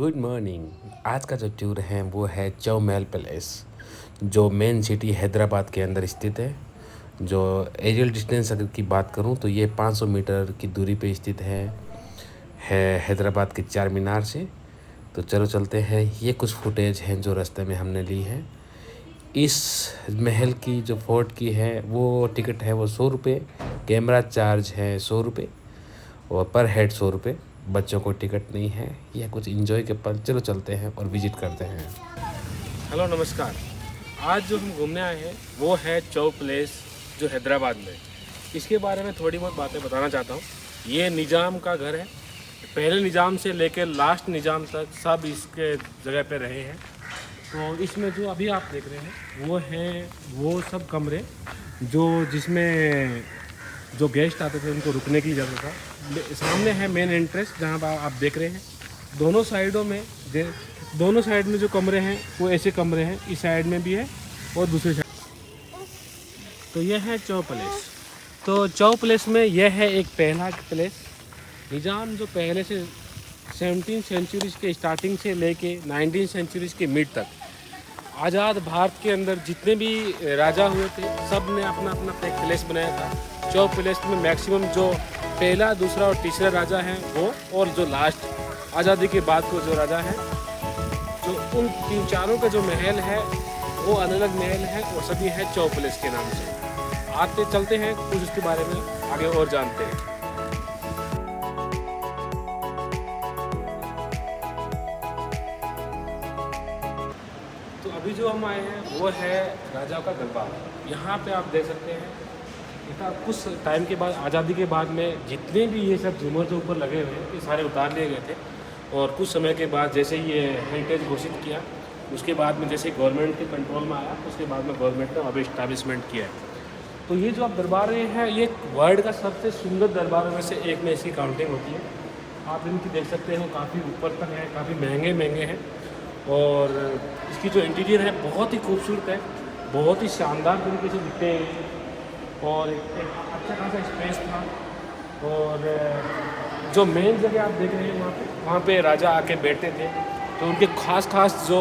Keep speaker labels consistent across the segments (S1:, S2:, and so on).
S1: Good morning. आज का जो टूर है वो है चौमेल पैलेस, जो मेन सिटी हैदराबाद के अंदर स्थित है। जो एरियल डिस्टेंस अगर की बात करूं तो ये 500 मीटर की दूरी पे स्थित है हैदराबाद के चार मीनार से। तो चलो चलते हैं। ये कुछ फुटेज हैं जो रास्ते में हमने ली है। इस महल की जो फोर्ट की है वो टिकट है वो 100 रुपये, कैमरा चार्ज है 100 रुपये और पर हेड 100 रुपये। बच्चों को टिकट नहीं है। यह कुछ इन्जॉय के पल। चलो चलते हैं और विजिट करते हैं।
S2: हेलो नमस्कार। आज जो हम घूमने आए हैं वो है चौ प्लेस जो हैदराबाद में। इसके बारे में थोड़ी बहुत बातें बताना चाहता हूँ। ये निज़ाम का घर है। पहले निज़ाम से लेकर लास्ट निज़ाम तक सब इसके जगह पे रहे हैं। तो इसमें जो अभी आप देख रहे हैं वो सब कमरे जिसमें जो गेस्ट आते थे उनको रुकने की जगह था। सामने है मेन एंट्रेंस जहाँ पर आप देख रहे हैं। दोनों साइड में जो कमरे हैं वो ऐसे कमरे हैं। इस साइड में भी है और दूसरी साइड। तो यह है चौ पैलेस। तो चौ पैलेस में यह है एक पहला पैलेस। निज़ाम जो पहले से 17 सेंचुरीज़ के स्टार्टिंग से लेके 19 सेंचुरीज़ के मिड तक आज़ाद भारत के अंदर जितने भी राजा हुए थे सब ने अपना अपना एक पैलेस बनाया था। चौ पैलेस में मैक्सिमम जो पहला, दूसरा और तीसरा राजा हैं वो, और जो लास्ट आज़ादी के बाद को जो राजा हैं, तो उन तीन चारों का जो महल है वो अलग अलग महल है और सभी है चौ पैलेस के नाम से। आते चलते हैं कुछ उसके बारे में आगे और जानते हैं। तो अभी जो हम आए हैं वो है राजा का दरबार। यहाँ पे आप देख सकते हैं कुछ टाइम के बाद, आज़ादी के बाद में जितने भी ये सब झूमर जो ऊपर लगे हुए हैं ये सारे उतार लिए गए थे। और कुछ समय के बाद जैसे ये हेरिटेज घोषित किया, उसके बाद में जैसे गवर्नमेंट के कंट्रोल में आया, उसके बाद में गवर्नमेंट ने अभी इस्टेब्लिशमेंट किया है। तो ये जो आप दरबार हैं ये वर्ल्ड का सबसे सुंदर दरबारों में से एक में इसकी काउंटिंग होती है। आप इनकी देख सकते हैं वो काफ़ी ऊपर तक है, काफ़ी महंगे हैं। और इसकी जो इंटीरियर है बहुत ही खूबसूरत है, बहुत ही शानदार तरीके से दिखते हैं। और एक अच्छा खासा स्पेस था। और जो मेन जगह आप देख रहे हैं वहाँ पे राजा आके बैठते थे। तो उनके खास जो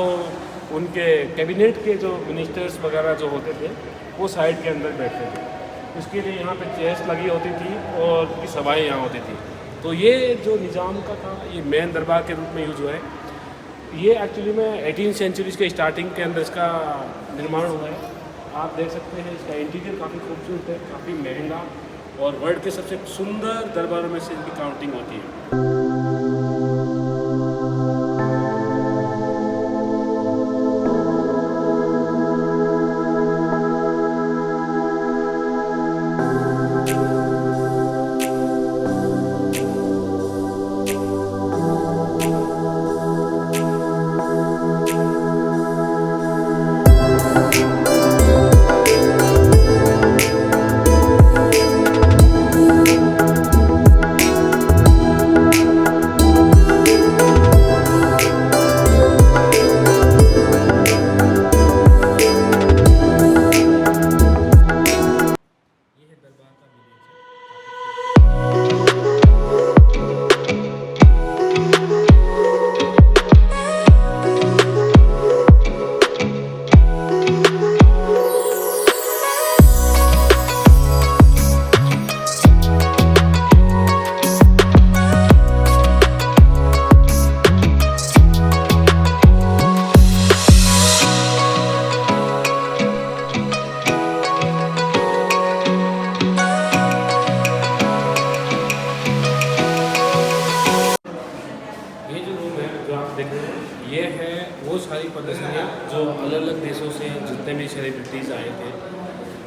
S2: उनके कैबिनेट के जो मिनिस्टर्स वगैरह जो होते थे वो साइड के अंदर बैठते थे। उसके लिए यहाँ पे चेयर्स लगी होती थी और उनकी सभाएँ यहाँ होती थी। तो ये जो निज़ाम का था ये मेन दरबार के रूप में यूज हुआ है। ये एक्चुअली में 18 सेंचुरीज़ के स्टार्टिंग के अंदर इसका निर्माण हुआ है। आप देख सकते हैं इसका इंटीरियर काफ़ी खूबसूरत है, काफ़ी महंगा, और वर्ल्ड के सबसे सुंदर दरबारों में से इनकी काउंटिंग होती है। ये है वो सारी प्रदर्शनियाँ जो अलग अलग देशों से जितने भी सेलिब्रिटीज़ आए थे,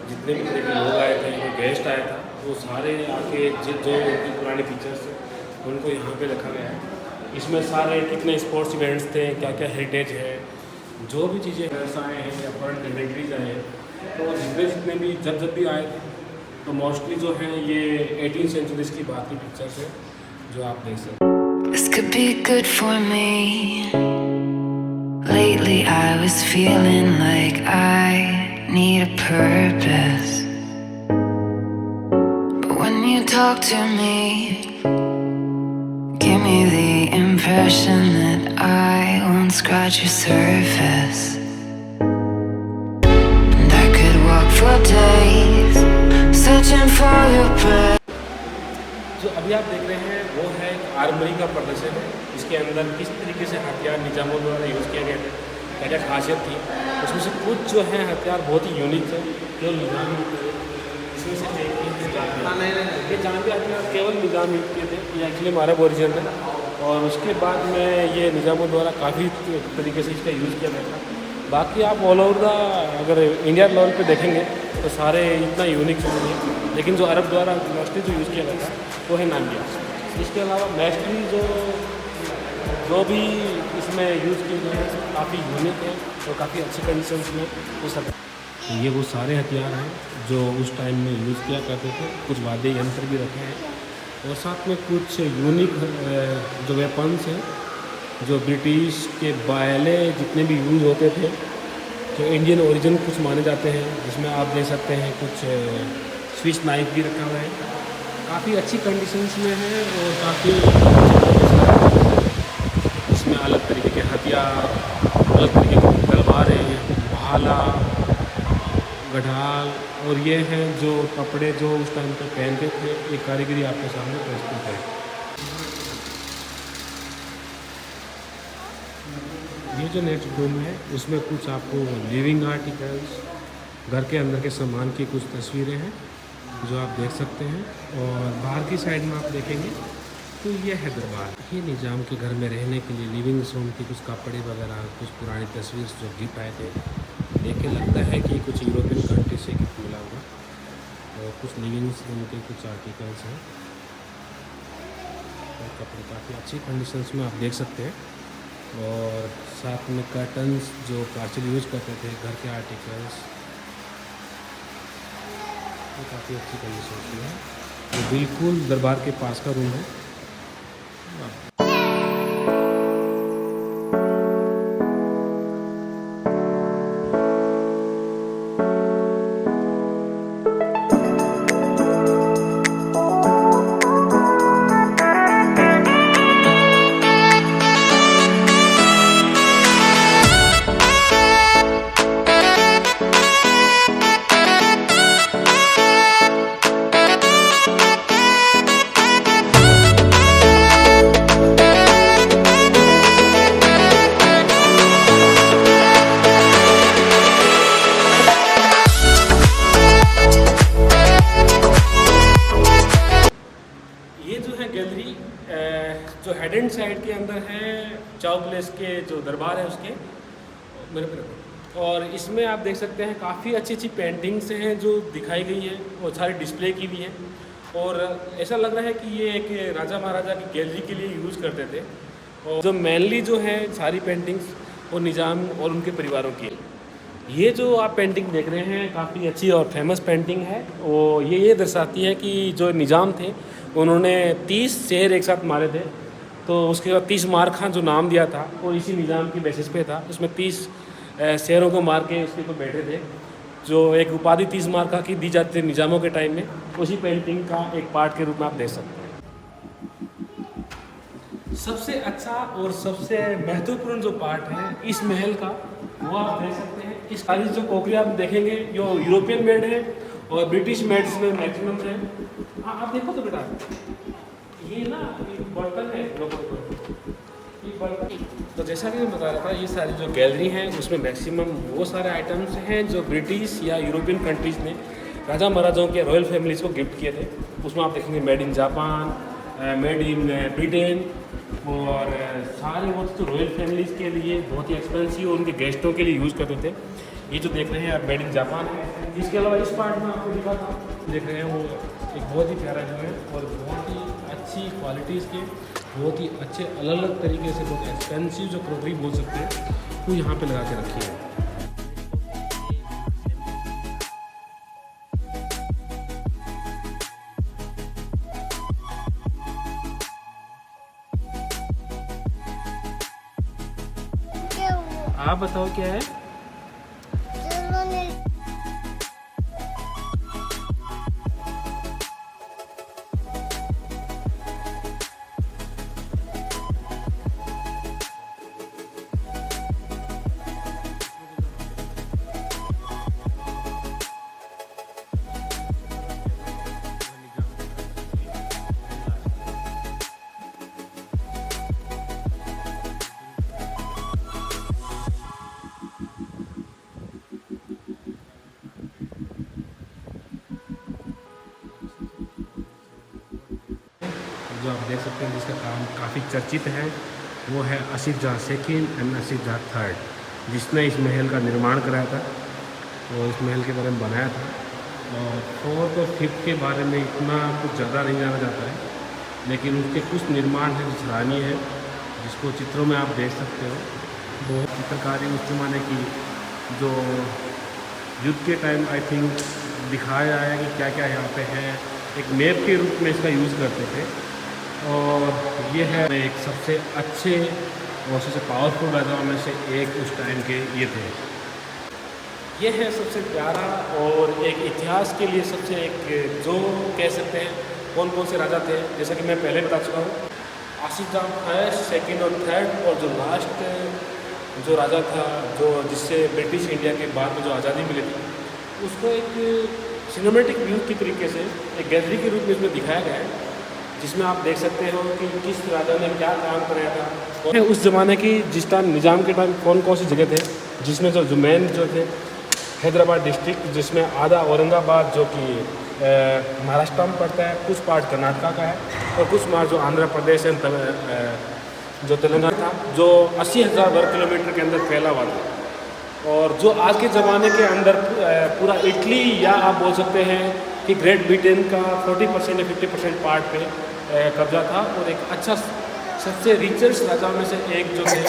S2: जितने भी तरह के लोग आए थे, जो गेस्ट आया था, वो सारे आके जो उनकी पुरानी पिक्चर्स थे उनको यहाँ पे रखा गया है। इसमें सारे कितने स्पोर्ट्स इवेंट्स थे, क्या क्या हेरिटेज है, जो भी चीज़ें व्यवसाय हैं या फॉरेन डिग्रीज आए हैं, तो जितने भी जब भी आए थे तो मोस्टली जो है ये 18 सेंचुरीज़ की बात की पिक्चर्स है जो आप देख सकते हैं।
S3: This could be good for me. Lately I was feeling like I need a purpose. But when you talk to me, give me the impression that I won't scratch your surface. And I could walk for days, searching for your breath.
S2: जो अभी आप देख रहे हैं वो है armoury का प्रदर्शन है। इसके अंदर किस तरीके से हथियार निजामों द्वारा यूज़ किया गया था, क्या क्या खासियत थी, उसमें से कुछ जो है हथियार बहुत ही यूनिक है, केवल निजाम युग के। इसमें से ये जामिया हथियार केवल निजाम युग के थे, ये एक्चुअली हमारा ओरिजिनल है। और उसके बाद में ये निजामों द्वारा काफ़ी तरीके से इसका यूज़ किया गया था। बाकी आप ऑल ओवर द अगर इंडिया लेवल पे देखेंगे तो सारे इतना यूनिक नहीं है, लेकिन जो अरब द्वारा मोस्टली जो यूज़ किया गया था वो है नामिया। इसके अलावा मोस्टली जो भी इसमें यूज़ किए गए हैं काफ़ी यूनिक है और काफ़ी अच्छी कंडीशंस में हो सकता है। ये वो सारे हथियार हैं जो उस टाइम में यूज़ किया करते थे। कुछ वाद्य यंत्र भी रखे हैं और साथ में कुछ यूनिक जो वेपन्स हैं जो ब्रिटिश के पहले जितने भी यूज़ होते थे, जो इंडियन ओरिजिन कुछ माने जाते हैं, जिसमें आप देख सकते हैं कुछ स्विच नाइफ भी रखा हुआ है, काफ़ी अच्छी कंडीशंस में है और काफ़ी इसमें अलग तरीके के हथियार, अलग तरीके की तलवारें, भाला, गढ़ाल और ये हैं जो कपड़े जो उस टाइम पे पहनते थे, ये कारीगरी आपके सामने प्रस्तुत है। ये जो नेक्स्ट रूम है उसमें कुछ आपको लिविंग आर्टिकल्स, घर के अंदर के सामान की कुछ तस्वीरें हैं जो आप देख सकते हैं। और बाहर की साइड में आप देखेंगे तो ये है दरबार। ये निज़ाम के घर में रहने के लिए लिविंग रूम की कुछ कपड़े वगैरह, कुछ पुरानी तस्वीर जो गिफ्ट आए थे, देख के लगता है कि कुछ यूरोपियन कंट्री से गिफ्ट मिला होगा। और कुछ लिविंग रूम के कुछ आर्टिकल्स हैं और कपड़े काफ़ी अच्छी कंडीशंस में आप देख सकते हैं। और साथ में कर्टन्स जो काचल यूज़ करते थे, घर के आर्टिकल्स, ये काफ़ी अच्छी कंडीशन में है। तो बिल्कुल दरबार के पास का रूम है। गैलरी जो हेड एंड साइड के अंदर है चाउ प्लेस के जो दरबार है उसके मेरे पे। और इसमें आप देख सकते हैं काफ़ी अच्छी अच्छी पेंटिंग्स हैं जो दिखाई गई हैं और सारी डिस्प्ले की भी हैं। और ऐसा लग रहा है कि ये एक राजा महाराजा की गैलरी के लिए यूज़ करते थे। और जो मेनली जो है सारी पेंटिंग्स वो निज़ाम और उनके परिवारों की है। ये जो आप पेंटिंग देख रहे हैं काफ़ी अच्छी और फेमस पेंटिंग है। वो ये दर्शाती है कि जो निज़ाम थे उन्होंने 30 शेर एक साथ मारे थे, तो उसके बाद 30 मार खां जो नाम दिया था और इसी निज़ाम की बेसिस पे था। उसमें 30 शेरों को मार के उसके ऊपर बैठे थे, जो एक उपाधि 30 मार खां की दी जाती थी निज़ामों के टाइम में। उसी पेंटिंग का एक पार्ट के रूप में आप देख सकते हैं। सबसे अच्छा और सबसे महत्वपूर्ण जो पार्ट है इस महल का वो आप देख सकते हैं। इस सारी जो कोकरी आप देखेंगे जो यूरोपियन मेड है और ब्रिटिश मेड्स में मैक्सिमम है। हाँ आप देखो तो बेटा, ये ना बर्तन है ये बर्तन। तो जैसा कि मैं बता रहा था ये सारी जो गैलरी हैं उसमें मैक्सिमम वो सारे आइटम्स हैं जो ब्रिटिश या यूरोपियन कंट्रीज़ ने राजा महाराजाओं के रॉयल फैमिलीज़ को गिफ्ट किए थे। उसमें आप देखेंगे made in Japan, made in Britain, और सारे वो तो रॉयल फैमिलीज़ के लिए बहुत ही एक्सपेंसिव और उनके गेस्टों के लिए यूज़ करते थे। ये जो देख रहे हैं आप मेड इन जापान है। इसके अलावा इस पार्ट में आपको दिखा था देख रहे हैं वो एक बहुत ही प्यारा जो है और बहुत ही अच्छी क्वालिटीज़ के बहुत ही अच्छे अलग अलग तरीके से बहुत एक्सपेंसिव जो क्रॉकरी बोल सकते हैं वो यहाँ पे लगा के रखी है। आप बताओ क्या है? काफ़ी चर्चित है वो है आसिफ जहाँ सेकंड एंड आसिफ जहाँ थर्ड, जिसने इस महल का निर्माण कराया था और इस महल के बारे में बनाया था। और फोर्थ और फिफ्थ के बारे में इतना कुछ ज़्यादा नहीं जाना जाता है, लेकिन उसके कुछ निर्माण हैं जो सराहनीय है, जिसको चित्रों में आप देख सकते हो। बहुत चित्रकारी उस जमाने की जो युद्ध के टाइम आई थिंक दिखाया है कि क्या क्या यहाँ पे है, एक मैप के रूप में इसका यूज़ करते थे। और ये है एक सबसे अच्छे और सबसे पावरफुल राजाओं में से एक उस टाइम के ये थे। ये है सबसे प्यारा और एक इतिहास के लिए सबसे एक जो कह सकते हैं कौन कौन से राजा थे, जैसा कि मैं पहले बता चुका हूँ। आसिफ जहाँ फर्स्ट, सेकंड और थर्ड, और जो लास्ट जो राजा था जो जिससे ब्रिटिश इंडिया के बाद में जो आज़ादी मिली थी, उसको एक सिनेमेटिक व्यू की तरीके से एक गैलरी के रूप में इसमें दिखाया गया है, जिसमें आप देख सकते हो कि किस राजा ने क्या काम कराया था और उस ज़माने की जिस टाइम निज़ाम के टाइम कौन कौन सी जगह थे, जिसमें जो मेन जो थे हैदराबाद डिस्ट्रिक्ट, जिसमें आधा औरंगाबाद जो कि महाराष्ट्र में पड़ता है, कुछ पार्ट कर्नाटका का है और कुछ पार्ट जो आंध्र प्रदेश है जो तेलंगाना था, जो 80,000 वर्ग किलोमीटर के अंदर फैला हुआ था। और जो आज के ज़माने के अंदर पूरा इटली या आप बोल सकते हैं कि ग्रेट ब्रिटेन का 40% या 50% पार्ट पे कब्जा था। और एक अच्छा सबसे रिचेस्ट राजाओं में से एक जो थे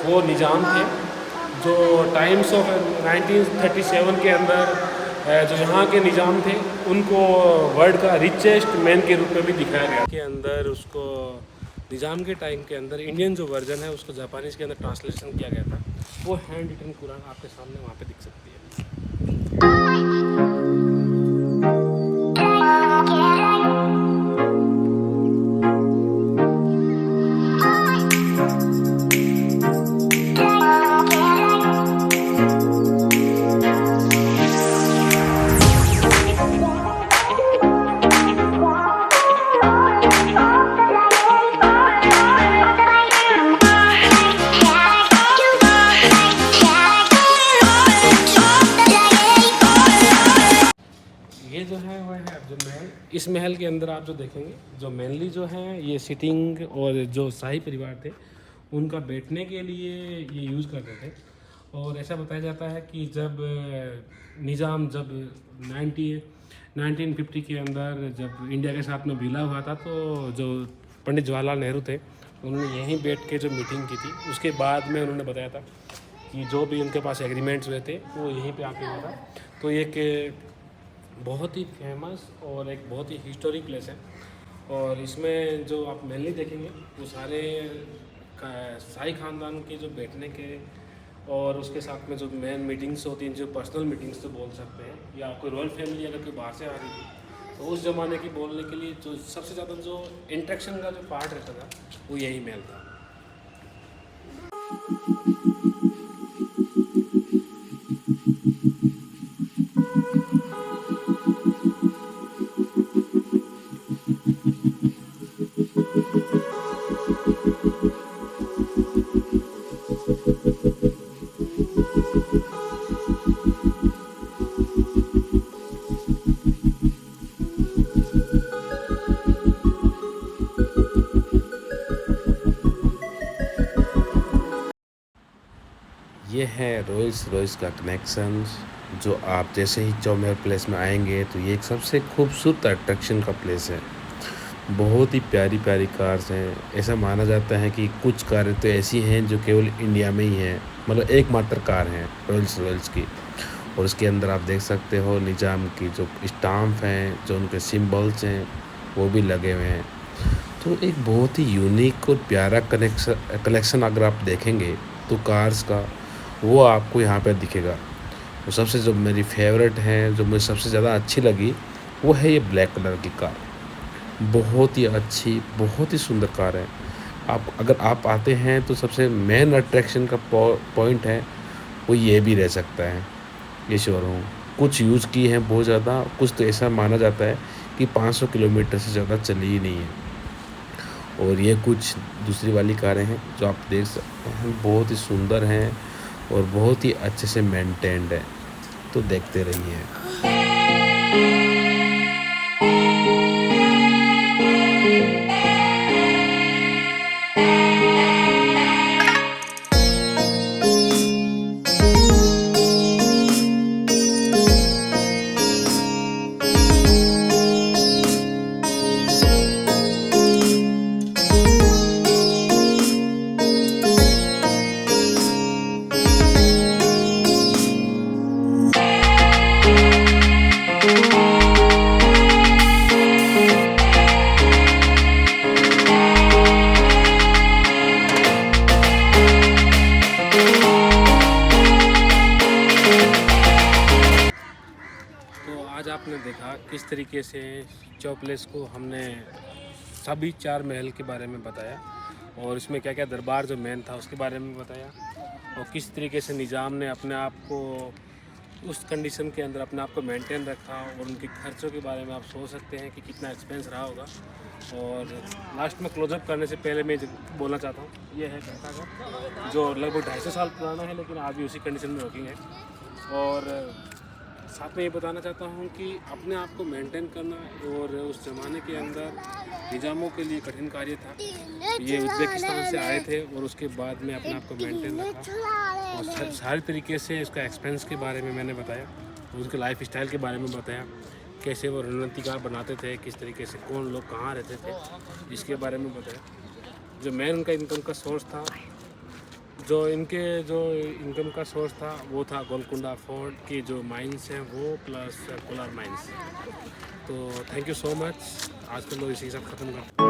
S2: वो निज़ाम थे, जो टाइम्स ऑफ 1937 के अंदर जो यहाँ के निज़ाम थे उनको वर्ल्ड का रिचेस्ट मैन के रूप में भी दिखाया गया। के अंदर उसको निज़ाम के टाइम के अंदर इंडियन जो वर्जन है उसको जापानीज़ के अंदर ट्रांसलेशन किया गया था। वो हैंड रिटन कुरान आपके सामने वहाँ पे दिख सकती है। ये जो है वह है जो महल, इस महल के अंदर आप जो देखेंगे जो मेनली जो है ये सिटिंग और जो शाही परिवार थे उनका बैठने के लिए ये यूज़ करते थे। और ऐसा बताया जाता है कि जब निज़ाम जब 1950 के अंदर जब इंडिया के साथ में विलय हुआ था, तो जो पंडित जवाहरलाल नेहरू थे उन्होंने यहीं बैठ के जो मीटिंग की थी, उसके बाद में उन्होंने बताया था कि जो भी उनके पास एग्रीमेंट्स हुए थे वो यहीं पे आके हुआ था। तो एक बहुत ही फेमस और एक बहुत ही हिस्टोरिक प्लेस है। और इसमें जो आप मेनली देखेंगे वो सारे शाही ख़ानदान के जो बैठने के और उसके साथ में जो मेन मीटिंग्स होती हैं, जो पर्सनल मीटिंग्स तो बोल सकते हैं, या कोई रॉयल फैमिली अगर कोई बाहर से आ रही थी तो उस ज़माने की बोलने के लिए जो सबसे ज़्यादा जो इंट्रैक्शन का जो पार्ट रहता था वो यही महल था। ये है रोल्स रॉयस का कनेक्शन, जो आप जैसे ही चौमेर प्लेस में आएंगे तो ये एक सबसे खूबसूरत अट्रैक्शन का प्लेस है। बहुत ही प्यारी प्यारी कार्स हैं। ऐसा माना जाता है कि कुछ कारें तो ऐसी हैं जो केवल इंडिया में ही हैं, मतलब एकमात्र कार हैं रोल्स रॉयस की। और उसके अंदर आप देख सकते हो निज़ाम की जो स्टाम्प हैं, जो उनके सिंबल्स हैं वो भी लगे हुए हैं। तो एक बहुत ही यूनिक और प्यारा कलेक्शन अगर आप देखेंगे तो कार्स का, वो आपको यहाँ पर दिखेगा। तो सबसे जो मेरी फेवरेट है, जो मुझे सबसे ज़्यादा अच्छी लगी, वो है ये ब्लैक कलर की कार। बहुत ही अच्छी, बहुत ही सुंदर कार है। अगर आप आते हैं तो सबसे मेन अट्रैक्शन का पॉइंट है वो ये भी रह सकता है, ये श्योर हूँ। कुछ यूज़ की हैं बहुत ज़्यादा, कुछ तो ऐसा माना जाता है कि 500 किलोमीटर से ज़्यादा चली ही नहीं है। और ये कुछ दूसरी वाली कारें हैं जो आप देख सकते हैं, बहुत ही सुंदर हैं और बहुत ही अच्छे से मेंटेन्ड है। तो देखते रहिए। आपने देखा किस तरीके से चौ पैलेस को हमने सभी 4 महल के बारे में बताया और इसमें क्या क्या दरबार जो मेन था उसके बारे में बताया और किस तरीके से निज़ाम ने अपने आप को उस कंडीशन के अंदर अपने आप को मेंटेन रखा और उनके खर्चों के बारे में आप सोच सकते हैं कि कितना एक्सपेंस रहा होगा। और लास्ट में क्लोजअप करने से पहले मैं बोलना चाहता हूँ, ये है घंटाघर जो लगभग 250 साल पुराना है लेकिन आज भी उसी कंडीशन में वर्किंग है। और साथ में ये बताना चाहता हूँ कि अपने आप को मेंटेन करना और उस ज़माने के अंदर निज़ामों के लिए कठिन कार्य था। ये उज़्बेकिस्तान से आए थे और उसके बाद में अपने आप को मेंटेन रखा और सारे तरीके से उसका एक्सपेंस के बारे में मैंने बताया, उनके लाइफ स्टाइल के बारे में बताया, कैसे वो रणनीतिकार बनाते थे, किस तरीके से कौन लोग कहाँ रहते थे, इसके बारे में बताया। जो मेन उनका इनकम का सोर्स था, जो इनकम का सोर्स था वो था गोलकुंडा फोर्ट की जो माइंस हैं वो प्लस कोलार माइंस। तो थैंक यू सो मच। आज के लोग इसी के साथ ख़त्म करते हैं।